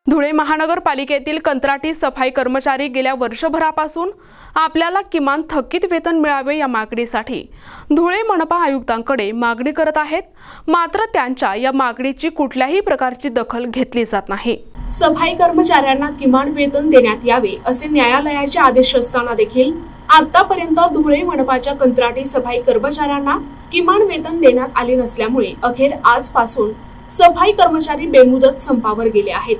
धुळे महानगरपालिकेतील कंत्राटी सफाई कर्मचारी गेल्या वर्षभरापासून आपल्याला किमान थकीत वेतन मिळावे या मागणीसाठी धुळे मनपा आयुक्तांकडे मागणी करत आहेत। मात्र त्यांच्या या मागणीची कुठल्याही प्रकारची दखल घेतली जात नाही। सफाई कर्मचाऱ्यांना किमान वेतन देण्यात यावे असे न्यायालयाचे आदेश असताना देखील आतापर्यंत धुळे मनपाच्या कंत्राटी सफाई कर्मचाऱ्यांना किमान वेतन देण्यात आले नसल्यामुळे अखेर आजपासून सफाई कर्मचारी बेमुदत संपावर गेले आहेत।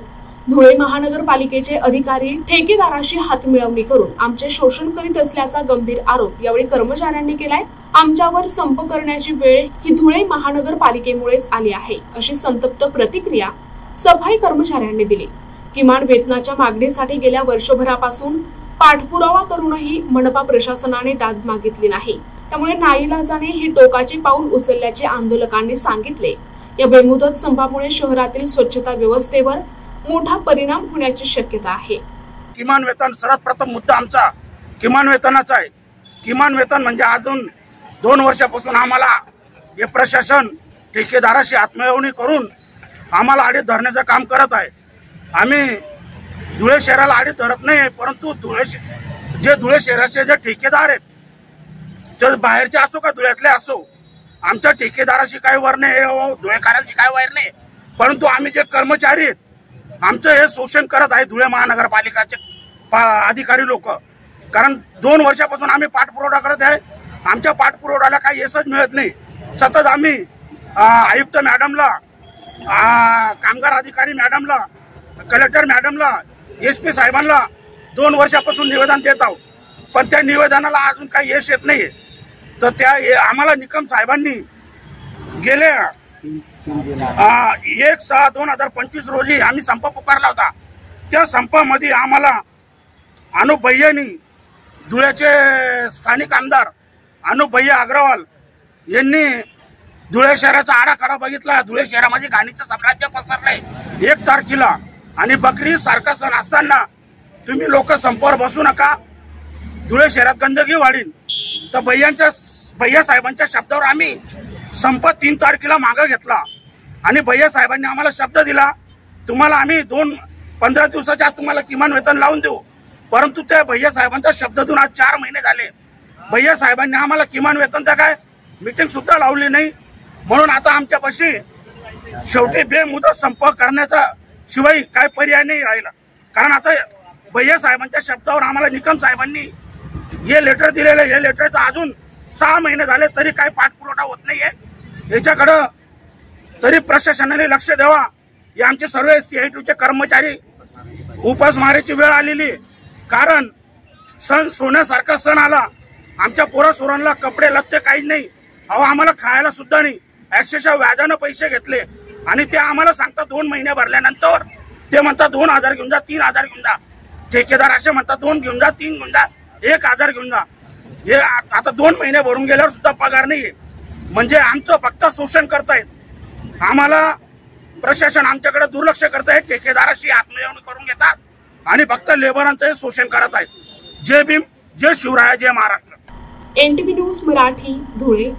धुळे महानगरपालिकेचे अधिकारी ठेकेदाराशी हातमिळवणी करून आमचे शोषण करीत असल्याचा गंभीर आरोप यावेळी कर्मचाऱ्यांनी केलाय। आमच्यावर संप करण्याची वेळ ही धुळे महानगरपालिकेमुळेच आली आहे अशी संतप्त प्रतिक्रिया सफाई कर्मचाऱ्यांनी दिली। किमान वेतनाच्या मागणीसाठी गेल्या वर्षभरापासून पाठपुरावा करूनही मनपा प्रशासनाने दाद मागितली नाही। त्यामुळे नाईलाजाने ही टोकाचे पाऊल उचलल्याचे आंदोलकांनी सांगितले। या बेमुदत संपामुळे शहरातील स्वच्छता व्यवस्थेवर मोठा परिणाम होण्याची शक्यता आहे। किमान वेतन सर्वात प्रथम मुद्दा आमचा किमान वेतनाचा आहे। किमान वेतन म्हणजे अजून 2 वर्षापासून आम्हाला हे प्रशासन ठेकेदाराशी हातमिळवणी करून आम्हाला आडीत धरण्याचं काम करत आहे। आम्ही धुळे शहराला आडीत धरत नाही, परंतु धुळे शहराचे जे ठेकेदार आहेत, जे बाहेरचे असो का धुळ्यातले असो, आमच्या ठेकेदाराशी काय वर नाही, धुळेकरांची काय वैर नाही, परंतु आम्ही जे कर्मचारी आहेत आमचं हे शोषण करत आहे धुळे महानगरपालिकाचे अधिकारी लोक। कारण 2 वर्षापासून आम्ही पाठपुरावा करत आहे, आमच्या पाठपुराव्याला काही यशच मिळत नाही। सतत आम्ही आयुक्त मॅडमला, कामगार अधिकारी मॅडमला, कलेक्टर मॅडमला, SP साहेबांना 2 वर्षापासून निवेदन देत आहोत, पण त्या निवेदनाला अजून काही यश येत नाही। तर त्या आम्हाला निकम साहेबांनी गेले 1/6/2025 रोजी आम्ही संप पुकारला होता। त्या संपामध्ये आम्हाला अनुप भैयांनी, धुळ्याचे स्थानिक आमदार अनुप भैया अग्रवाल यांनी धुळे शहराचा आराखडा बघितला। धुळे शहरामध्ये घाणीचं साम्राज्य पसरलंय 1 तारखेला, आणि बकरी सारखा सण असताना तुम्ही लोक संपावर बसू नका, धुळे शहरात गंदगी वाढीन। तर भैया साहेबांच्या शब्दावर आम्ही संप 3 तारखेला मागे घेतला, आणि भैया साहेबांनी आम्हाला शब्द दिला, तुम्हाला आम्ही 15 दिवसाच्या आत तुम्हाला किमान वेतन लावून देऊ। परंतु त्या भैया साहेबांचा शब्द देऊन आज 4 महिने झाले, भैया साहेबांनी आम्हाला किमान वेतन त्या काय मीटिंग सुद्धा लावली नाही। म्हणून आता आमच्यापाशी शेवटी बेमुदत संप करण्याचा शिवाय काय पर्याय नाही राहिला। कारण आता भैया साहेबांच्या शब्दावर आम्हाला निकम साहेबांनी हे लेटर दिलेलं, हे लेटरचं अजून 6 महिने झाले तरी काही पाठपुरावा होत नाहीये। याच्याकडे तरी प्रशासनाने लक्ष द्यावा। हे आमचे सर्व CITUचे कर्मचारी उपासमारीची वेळ आलेली, कारण सण सोन्यासारखा सण आला, आमच्या पोरा सोरांना कपडे लत्ते काहीच नाही, अहो आम्हाला खायला सुद्धा नाही। अक्षरशः व्याजानं पैसे घेतले, आणि ते आम्हाला सांगतात 2 महिने भरल्यानंतर ते म्हणतात 2000 घेऊन जा, 3000 घेऊन जा। ठेकेदार असे म्हणतात 2 घेऊन जा, 3 घेऊन जा, 1000 घेऊन जा। हे आता 2 महिने भरून गेल्यावर सुद्धा पगार नाहीये, म्हणजे आमचं फक्त शोषण करतायत। आम्हाला प्रशासन आमच्याकडे दुर्लक्ष करत आहे, ठेकेदाराशी हातमिळवणी करून घेतात आणि फक्त लेबरांचं शोषण करत आहेत। जय भीम, जय शिवराय, जय महाराष्ट्र। NTV news Marathi, Dhule.